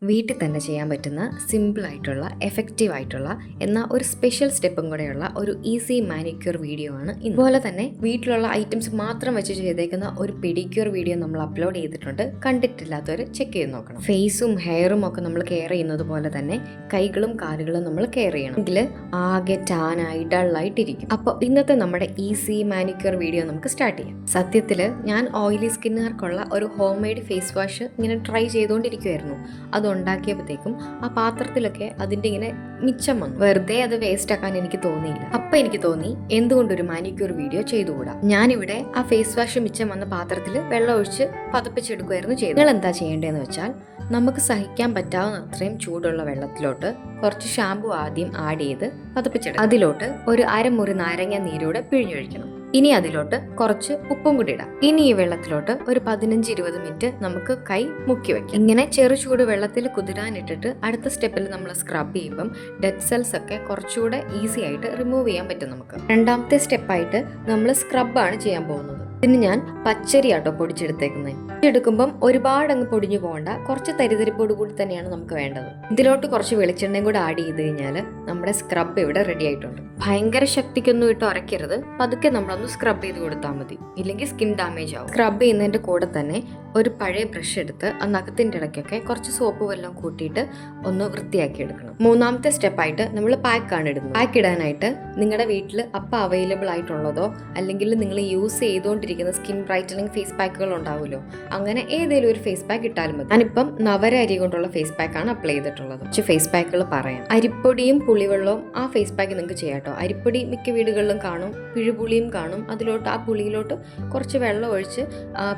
വീട്ടിൽ തന്നെ ചെയ്യാൻ പറ്റുന്ന സിമ്പിളായിട്ടുള്ള എഫക്റ്റീവായിട്ടുള്ള എന്നാൽ ഒരു സ്പെഷ്യൽ സ്റ്റെപ്പും കൂടെയുള്ള ഒരു ഈസി മാനിക്യൂർ വീഡിയോ ആണ്. ഇതുപോലെ തന്നെ വീട്ടിലുള്ള ഐറ്റംസ് മാത്രം വെച്ച് ചെയ്തേക്കുന്ന ഒരു പെഡിക്യൂർ വീഡിയോ നമ്മൾ അപ്ലോഡ് ചെയ്തിട്ടുണ്ട്. കണ്ടിട്ടില്ലാത്തവർ ചെക്ക് ചെയ്ത് നോക്കണം. ഫേസും ഹെയറും ഒക്കെ നമ്മൾ കെയർ ചെയ്യുന്നത് പോലെ തന്നെ കൈകളും കാലുകളും നമ്മൾ കെയർ ചെയ്യണം. എങ്കിൽ ആകെ ടാനായി ഡള്ളായിട്ടിരിക്കും. അപ്പോൾ ഇന്നത്തെ നമ്മുടെ ഈസി മാനിക്യൂർ വീഡിയോ നമുക്ക് സ്റ്റാർട്ട് ചെയ്യാം. സത്യത്തിൽ ഞാൻ ഓയിലി സ്കിന്നുകാർക്കുള്ള ഒരു ഹോം മെയ്ഡ് ഫേസ് വാഷ് ഇങ്ങനെ ട്രൈ ചെയ്തുകൊണ്ടിരിക്കുമായിരുന്നു. അത് ഉണ്ടാക്കിയപ്പോഴത്തേക്കും ആ പാത്രത്തിലൊക്കെ അതിൻ്റെ ഇങ്ങനെ മിച്ചം വന്നു. വെറുതെ അത് വേസ്റ്റ് ആക്കാൻ എനിക്ക് തോന്നിയില്ല. അപ്പം എനിക്ക് തോന്നി എന്തുകൊണ്ടൊരു മാനിക്യൂർ വീഡിയോ ചെയ്തുകൂടാ. ഞാനിവിടെ ആ ഫേസ് വാഷ് മിച്ചം വന്ന പാത്രത്തിൽ വെള്ളം ഒഴിച്ച് പതപ്പിച്ചെടുക്കുമായിരുന്നു ചെയ്തത്. നിങ്ങൾ എന്താ ചെയ്യേണ്ടതെന്ന് വെച്ചാൽ നമുക്ക് സഹിക്കാൻ പറ്റാവുന്ന അത്രയും ചൂടുള്ള വെള്ളത്തിലോട്ട് കുറച്ച് ഷാമ്പു ആദ്യം ആഡ് ചെയ്ത് പതപ്പിച്ചെടുക്കും. അതിലോട്ട് ഒരു അരമുറി നാരങ്ങ നീരൂടെ പിഴിഞ്ഞൊഴിക്കണം. ഇനി അതിലോട്ട് കുറച്ച് ഉപ്പും കൂടി ഇടാം. ഇനി ഈ വെള്ളത്തിലോട്ട് ഒരു 15-20 മിനിറ്റ് നമുക്ക് കൈ മുക്കി വെക്കാം. ഇങ്ങനെ ചെറു ചൂട് വെള്ളത്തിൽ കുതിരാനിട്ടിട്ട് അടുത്ത സ്റ്റെപ്പിൽ നമ്മൾ സ്ക്രബ് ചെയ്യുമ്പം ഡെഡ് സെൽസ് ഒക്കെ കുറച്ചുകൂടെ ഈസി ആയിട്ട് റിമൂവ് ചെയ്യാൻ പറ്റും നമുക്ക്. രണ്ടാമത്തെ സ്റ്റെപ്പായിട്ട് നമ്മൾ സ്ക്രബാണ് ചെയ്യാൻ പോകുന്നത്. ഇതിന് ഞാൻ പച്ചരി ആട്ടോ പൊടിച്ചെടുത്തേക്കുന്നത്. പൊടിച്ചെടുക്കുമ്പം ഒരുപാട് അങ്ങ് പൊടിഞ്ഞു പോകണ്ട, കുറച്ച് തരിതരിപ്പോട് കൂടി തന്നെയാണ് നമുക്ക് വേണ്ടത്. ഇതിലോട്ട് കുറച്ച് വെളിച്ചെണ്ണയും കൂടെ ആഡ് ചെയ്ത് കഴിഞ്ഞാൽ നമ്മുടെ സ്ക്രബ് ഇവിടെ റെഡി ആയിട്ടുണ്ട്. ഭയങ്കര ശക്തിക്കൊന്നും ഇട്ട് ഉരയ്ക്കരുത്, പതുക്കെ നമ്മളൊന്ന് സ്ക്രബ് ചെയ്ത് കൊടുത്താൽ മതി, ഇല്ലെങ്കിൽ സ്കിൻ ഡാമേജ് ആവും. സ്ക്രബ് ചെയ്യുന്നതിന്റെ കൂടെ തന്നെ ഒരു പഴയ ബ്രഷ് എടുത്ത് ആ നഖത്തിന്റെ ഇടയ്ക്കൊക്കെ കുറച്ച് സോപ്പ് വെള്ളം കൂട്ടിയിട്ട് ഒന്ന് വൃത്തിയാക്കി എടുക്കണം. മൂന്നാമത്തെ സ്റ്റെപ്പായിട്ട് നമ്മൾ പാക്കാണ് ഇടുന്നത്. പാക്ക് ഇടാനായിട്ട് നിങ്ങളുടെ വീട്ടിൽ അപ്പം അവൈലബിൾ ആയിട്ടുള്ളതോ അല്ലെങ്കിൽ നിങ്ങൾ യൂസ് ചെയ്തുകൊണ്ടിരിക്കുന്ന സ്കിൻ ബ്രൈറ്റനിങ് ഫേസ് പാക്കുകൾ ഉണ്ടാവുമല്ലോ, അങ്ങനെ ഏതെങ്കിലും ഒരു ഫേസ് പാക്ക് ഇട്ടാലും മതി. ഞാനിപ്പം നവര അരി കൊണ്ടുള്ള ഫേസ് പാക്കാണ് അപ്ലൈ ചെയ്തിട്ടുള്ളത്. കുറച്ച് ഫേസ് പാക്കുകൾ പറയാം. അരിപ്പൊടിയും പുളിവെള്ളവും ആ ഫേസ് പാക്ക് നിങ്ങൾക്ക് ചെയ്യാം കേട്ടോ. അരിപ്പൊടി മിക്ക വീടുകളിലും കാണും, പിഴുപുളിയും കാണും. അതിലോട്ട് ആ പുളിയിലോട്ട് കുറച്ച് വെള്ളം ഒഴിച്ച്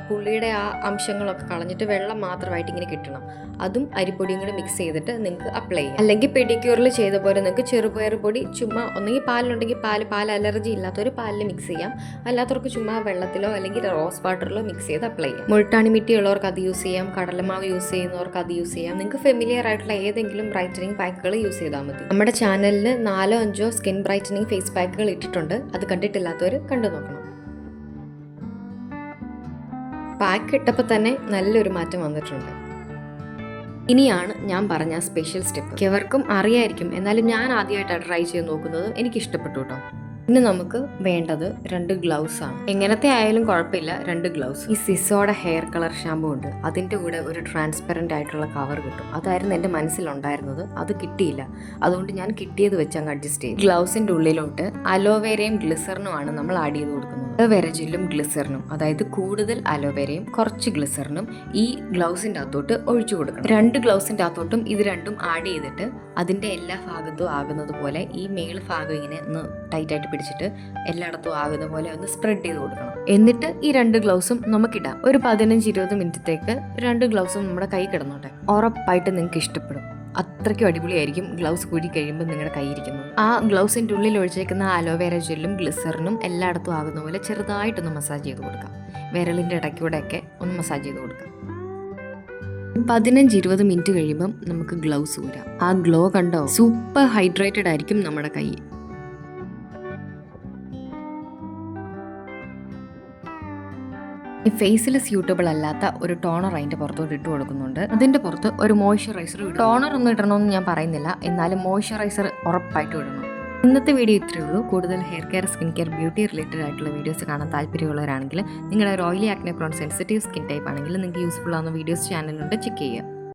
പുളിയുടെ ആ അംശങ്ങളൊക്കെ കളഞ്ഞിട്ട് വെള്ളം മാത്രമായിട്ട് ഇങ്ങനെ കിട്ടണം. അതും അരിപ്പൊടിയും കൂടെ മിക്സ് ചെയ്തിട്ട് നിങ്ങൾക്ക് അപ്ലൈ ചെയ്യാം. അല്ലെങ്കിൽ പെഡിക്യൂറിൽ ചെയ്ത പോലെ നിങ്ങൾക്ക് ചെറുപയർ പൊടി ചുമ്മാ ഒന്നെങ്കിൽ പാലുണ്ടെങ്കിൽ പാൽ അലർജി ഇല്ലാത്തവർ പാലിൽ മിക്സ് ചെയ്യാം, അല്ലാത്തവർക്ക് ചുമ്മാ വെള്ളത്തിലോ അല്ലെങ്കിൽ റോസ് വാട്ടറിലോ മിക്സ് ചെയ്ത് അപ്ലൈ ചെയ്യാം. മുൾട്ടാണി മിട്ടി ഉള്ളവർക്ക് അത് യൂസ് ചെയ്യാം, കടലമാവ് യൂസ് ചെയ്യുന്നവർക്ക് അത് യൂസ് ചെയ്യാം. നിങ്ങൾക്ക് ഫെമിലിയർ ആയിട്ടുള്ള ഏതെങ്കിലും ബ്രൈറ്റനിങ് പാക്കുകൾ യൂസ് ചെയ്താൽ മതി. നമ്മുടെ ചാനലിൽ 4-5 സ്കിൻ ബ്രൈറ്റനിങ് ഫേസ് പാക്കുകൾ ഇട്ടിട്ടുണ്ട്. അത് കണ്ടിട്ടില്ലാത്തവർ കണ്ടു നോക്കണം. പാക്ക് ഇട്ടപ്പോൾ തന്നെ നല്ലൊരു മാറ്റം വന്നിട്ടുണ്ട്. ഇനിയാണ് ഞാൻ പറഞ്ഞ സ്പെഷ്യൽ സ്റ്റെപ്പ്. എവർക്കും അറിയായിരിക്കും, എന്നാലും ഞാൻ ആദ്യമായിട്ടാണ് ട്രൈ ചെയ്ത് നോക്കുന്നത്. എനിക്ക് ഇഷ്ടപ്പെട്ടു കേട്ടോ. ഇനി നമുക്ക് വേണ്ടത് 2 ഗ്ലൗസ് ആണ്. എങ്ങനത്തെ ആയാലും കുഴപ്പമില്ല, 2 ഗ്ലൗസ്. ഈ സിസോയുടെ ഹെയർ കളർ ഷാമ്പു ഉണ്ട്, അതിൻ്റെ കൂടെ ഒരു ട്രാൻസ്പെറൻ്റ് ആയിട്ടുള്ള കവർ കിട്ടും. അതായിരുന്നു എൻ്റെ മനസ്സിലുണ്ടായിരുന്നത്, അത് കിട്ടിയില്ല. അതുകൊണ്ട് ഞാൻ കിട്ടിയത് വെച്ച് അങ്ങ് അഡ്ജസ്റ്റ് ചെയ്തു. ഗ്ലൗസിൻ്റെ ഉള്ളിലോട്ട് അലോവേരയും ഗ്ലിസറിനുമാണ് നമ്മൾ ആഡ് ചെയ്ത് കൊടുക്കുന്നത്. അലോവേര ജെല്ലും ഗ്ലിസറിനും, അതായത് കൂടുതൽ അലോവേരയും കുറച്ച് ഗ്ലിസറിനും ഈ ഗ്ലൗസിൻ്റെ അകത്തോട്ട് ഒഴിച്ചു കൊടുക്കണം. 2 ഗ്ലൗസിൻ്റെ അകത്തോട്ടും ഇത് രണ്ടും ആഡ് ചെയ്തിട്ട് അതിൻ്റെ എല്ലാ ഭാഗത്തും ആകുന്നത് പോലെ ഈ മേൽ ഭാഗം ഇങ്ങനെ ഒന്ന് ടൈറ്റായിട്ട് പിടിച്ചിട്ട് എല്ലായിടത്തും ആകുന്ന പോലെ ഒന്ന് സ്പ്രെഡ് ചെയ്ത് കൊടുക്കണം. എന്നിട്ട് ഈ 2 ഗ്ലൗസും നമുക്കിടാം. ഒരു 15-20 മിനിറ്റത്തേക്ക് 2 ഗ്ലൗസും നമ്മുടെ കൈ കിടന്നോട്ടെ. ഉറപ്പായിട്ട് നിങ്ങൾക്ക് ഇഷ്ടപ്പെടും. അത്രയ്ക്കും അടിപൊളിയായിരിക്കും ഗ്ലൗസ് കൂടി കഴിയുമ്പോൾ നിങ്ങളുടെ കൈ ഇരിക്കുന്നത്. ആ ഗ്ലൗസിൻ്റെ ഉള്ളിൽ ഒഴിച്ചേക്കുന്ന അലോവേര ജെല്ലും ഗ്ലിസറിനും എല്ലായിടത്തും ആകുന്ന പോലെ ചെറുതായിട്ടൊന്ന് മസാജ് ചെയ്ത് കൊടുക്കാം. വിരലിൻ്റെ ഇടയ്ക്കൂടെയൊക്കെ ഒന്ന് മസാജ് ചെയ്ത് കൊടുക്കാം. 15-20 മിനിറ്റ് കഴിയുമ്പം നമുക്ക് ഗ്ലൗസ് ഊരാം. ആ ഗ്ലോ കണ്ടോ, സൂപ്പർ ഹൈഡ്രേറ്റഡ് ആയിരിക്കും നമ്മുടെ കൈ. ഈ ഫേസിൽ സ്യൂട്ടബിൾ അല്ലാത്ത ഒരു ടോണർ അതിൻ്റെ പുറത്തോട്ട് ഇട്ട് കൊടുക്കുന്നുണ്ട്. അതിൻ്റെ പുറത്ത് ഒരു മോയ്സ്ചറൈസർ ഇടും. ടോണർ ഒന്നും ഇടണമെന്ന് ഞാൻ പറയുന്നില്ല, എന്നാലും മോയ്സ്ചറൈസർ ഉറപ്പായിട്ടും ഇടണം. ഇന്നത്തെ വീഡിയോ ഇത്രയേ ഉള്ളൂ. കൂടുതൽ hair care, skin care, beauty related ആയിട്ടുള്ള വീഡിയോസ് കാണാൻ താല്പര്യമുള്ളവരാണെങ്കിൽ, നിങ്ങളുടെ ഒരു oily acne prone sensitive skin type ആണെങ്കിൽ നിങ്ങൾക്ക് യൂസ്ഫുൾ ആവുന്ന വീഡിയോസ് ചാനലുണ്ട്, ചെക്ക് ചെയ്യുക.